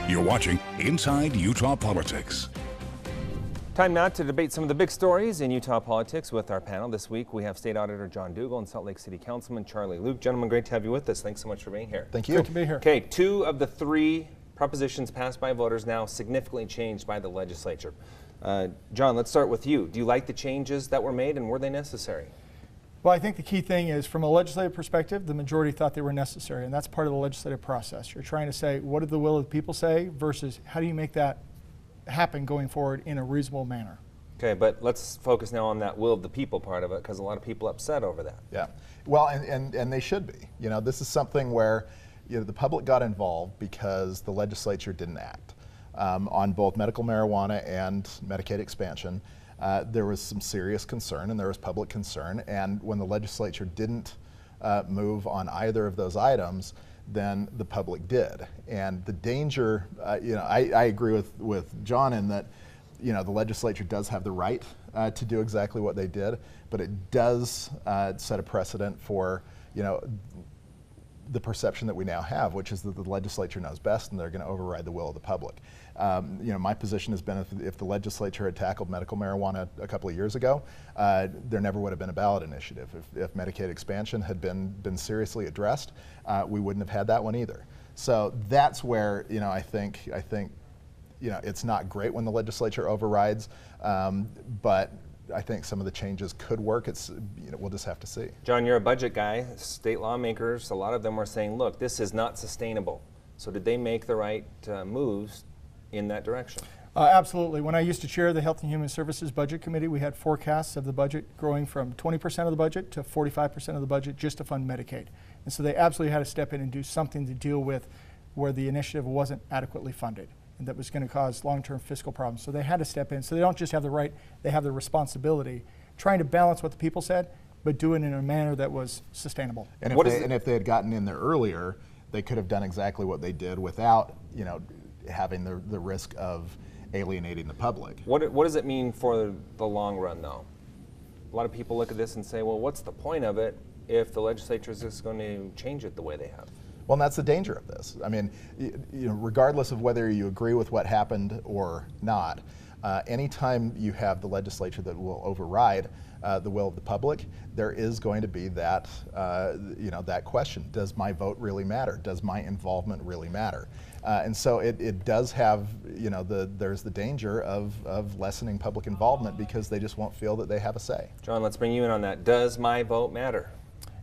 You're watching Inside Utah Politics. Time now to debate some of the big stories in Utah politics with our panel. This week we have State Auditor John Dougal and Salt Lake City Councilman Charlie Luke. Gentlemen, great to have you with us. Thanks so much for being here. Thank you. Great to be here. Okay, 2 of the 3 propositions passed by voters now significantly changed by the legislature. John, let's start with you. Do you like the changes that were made, and were they necessary? Well, I think the key thing is, from a legislative perspective, the majority thought they were necessary, and that's part of the legislative process. You're trying to say, what did the will of the people say, versus how do you make that happen going forward in a reasonable manner? Okay, but let's focus now on that will of the people part of it, because a lot of people are upset over that. Yeah, well, and they should be. You know, this is something where the public got involved because the legislature didn't act on both medical marijuana and Medicaid expansion. There was some serious concern, and there was public concern, and when the legislature didn't move on either of those items, then the public did. And the danger, I agree with John in that, the legislature does have the right to do exactly what they did, but it does set a precedent for, the perception that we now have, which is that the legislature knows best and they're going to override the will of the public. My position has been if the legislature had tackled medical marijuana a couple of years ago, there never would have been a ballot initiative. If Medicaid expansion had been seriously addressed, we wouldn't have had that one either. So that's where I think it's not great when the legislature overrides, but I think some of the changes could work. We'll just have to see. John, you're a budget guy. State lawmakers, a lot of them were saying, look, this is not sustainable. So did they make the right moves in that direction? Absolutely. When I used to chair the Health and Human Services Budget Committee, we had forecasts of the budget growing from 20% of the budget to 45% of the budget just to fund Medicaid. And so they absolutely had to step in and do something to deal with where the initiative wasn't adequately funded, and that was going to cause long-term fiscal problems. So they had to step in. So they don't just have the right, they have the responsibility, trying to balance what the people said, but do it in a manner that was sustainable. And if they had gotten in there earlier, they could have done exactly what they did without, having the risk of alienating the public. What does it mean for the long run, though? A lot of people look at this and say, well, what's the point of it if the legislature is just going to change it the way they have? Well, and that's the danger of this. I mean, regardless of whether you agree with what happened or not, anytime you have the legislature that will override the will of the public, there is going to be that, that question: does my vote really matter? Does my involvement really matter? And so it does have, there's the danger of lessening public involvement because they just won't feel that they have a say. John, let's bring you in on that. Does my vote matter?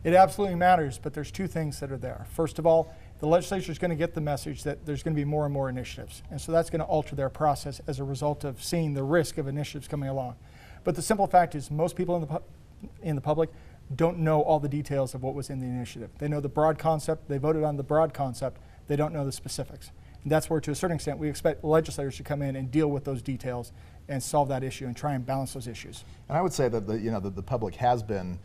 It absolutely matters, but there's 2 things that are there. First of all, the legislature is going to get the message that there's going to be more and more initiatives, and so that's going to alter their process as a result of seeing the risk of initiatives coming along. But the simple fact is, most people in the public don't know all the details of what was in the initiative. They know the broad concept, they voted on the broad concept, they don't know the specifics. And that's where, to a certain extent, we expect legislators to come in and deal with those details and solve that issue and try and balance those issues. And I would say that the public has been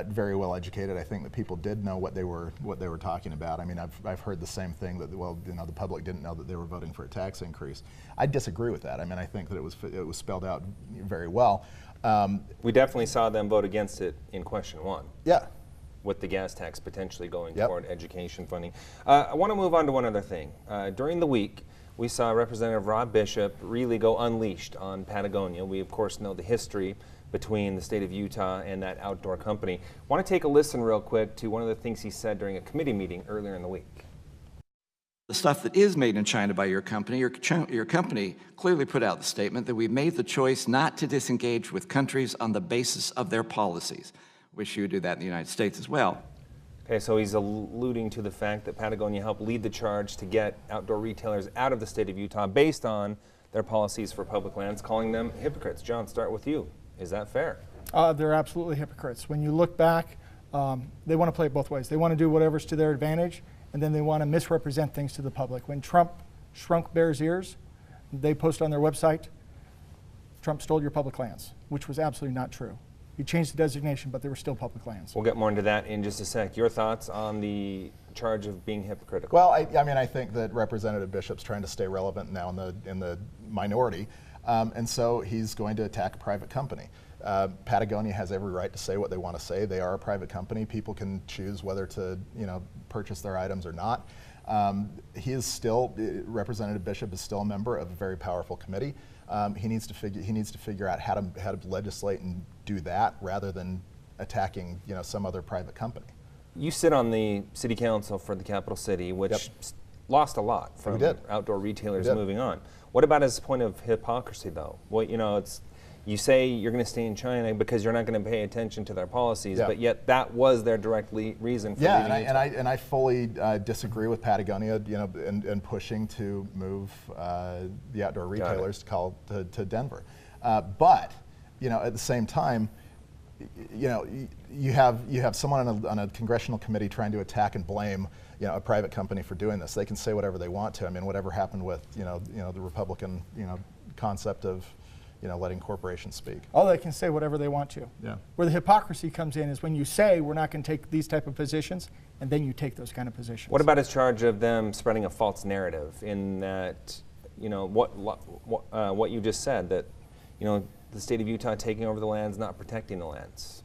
very well educated. I think that people did know what they were talking about. I mean, I've heard the same thing that the public didn't know that they were voting for a tax increase. I disagree with that. I mean, I think that it was spelled out very well. We definitely saw them vote against it in question 1. Yeah. With the gas tax potentially going toward education funding. I want to move on to one other thing. During the week, we saw Representative Rob Bishop really go unleashed on Patagonia. We, of course, know the history between the state of Utah and that outdoor company. I want to take a listen real quick to one of the things he said during a committee meeting earlier in the week. The stuff that is made in China by your company clearly put out the statement that we've made the choice not to disengage with countries on the basis of their policies. Wish you would do that in the United States as well. Okay, so he's alluding to the fact that Patagonia helped lead the charge to get outdoor retailers out of the state of Utah based on their policies for public lands, calling them hypocrites. John, start with you. Is that fair? They're absolutely hypocrites. When you look back, they want to play it both ways. They want to do whatever's to their advantage, and then they want to misrepresent things to the public. When Trump shrunk Bears' ears, they posted on their website, Trump stole your public lands, which was absolutely not true. He changed the designation, but they were still public lands. We'll get more into that in just a sec. Your thoughts on the charge of being hypocritical? Well, I think that Representative Bishop's trying to stay relevant now in the minority. And so he's going to attack a private company. Patagonia has every right to say what they want to say. They are a private company. People can choose whether to, purchase their items or not. He is still, Representative Bishop is still a member of a very powerful committee. He needs to figure out how to legislate and do that rather than attacking some other private company. You sit on the city council for the capital city, which lost a lot from outdoor retailers moving on. What about his point of hypocrisy, though? Well, you say you're going to stay in China because you're not going to pay attention to their policies, but yet that was their direct reason for leaving Utah. and I fully disagree with Patagonia, in pushing to move the outdoor retailers to Denver. But at the same time, you have someone on a congressional committee trying to attack and blame a private company for doing this. They can say whatever they want to. I mean, whatever happened with the Republican concept of letting corporations speak. Oh, they can say whatever they want to. Yeah. Where the hypocrisy comes in is when you say we're not going to take these type of positions, and then you take those kind of positions. What about his charge of them spreading a false narrative in that, what you just said, that, the state of Utah taking over the lands, not protecting the lands?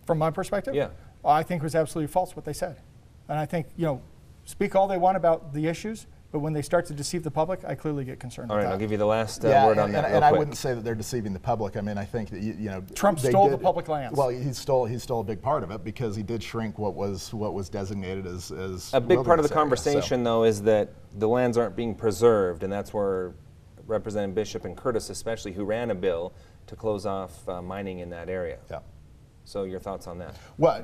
From my perspective? Yeah. Well, I think it was absolutely false what they said. And I think, speak all they want about the issues, but when they start to deceive the public, I clearly get concerned All with right, that. I'll give you the last word on that. And I wouldn't say that they're deceiving the public. I mean, I think that Trump stole the public lands. Well, he stole a big part of it because he did shrink what was designated as a big part of the wilderness area, conversation, though, is that the lands aren't being preserved, and that's where Representative Bishop and Curtis, especially, who ran a bill to close off mining in that area. Yeah. So your thoughts on that? Well,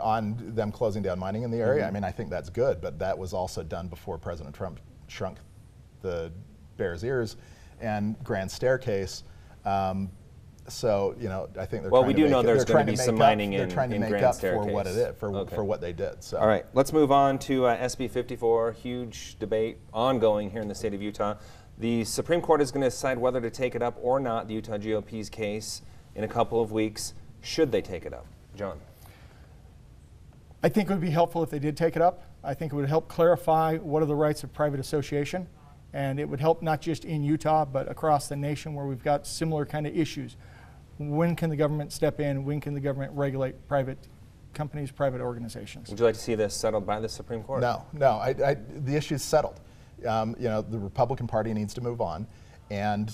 on them closing down mining in the area, I mean, I think that's good, but that was also done before President Trump shrunk the Bears Ears and Grand Staircase. So I think they're well, trying we to do know there's going to be some mining in trying to make Grand up Staircase. for what it is, for what they did. So. All right, let's move on to SB 54. Huge debate ongoing here in the state of Utah. The Supreme Court is going to decide whether to take it up or not, the Utah GOP's case, in a couple of weeks. Should they take it up? John? I think it would be helpful if they did take it up. I think it would help clarify what are the rights of private association, and it would help not just in Utah, but across the nation where we've got similar kind of issues. When can the government step in? When can the government regulate private companies, private organizations? Would you like to see this settled by the Supreme Court? No, the issue's settled. The Republican Party needs to move on, and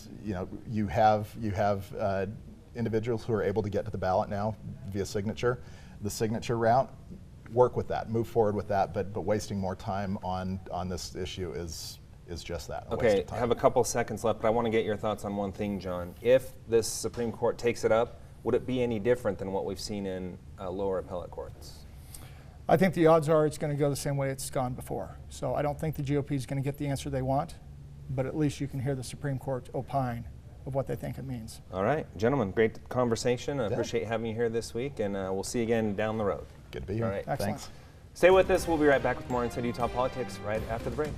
you have individuals who are able to get to the ballot now via signature. The signature route, work with that, move forward with that, but wasting more time on this issue is just that. Okay, I have a couple seconds left, but I want to get your thoughts on one thing, John. If this Supreme Court takes it up, would it be any different than what we've seen in lower appellate courts? I think the odds are it's going to go the same way it's gone before. So I don't think the GOP is going to get the answer they want, but at least you can hear the Supreme Court opine of what they think it means. All right, gentlemen, great conversation. I appreciate having you here this week, and we'll see you again down the road. Good to be here. All right. Excellent. Thanks. Stay with us. We'll be right back with more Inside Utah Politics right after the break.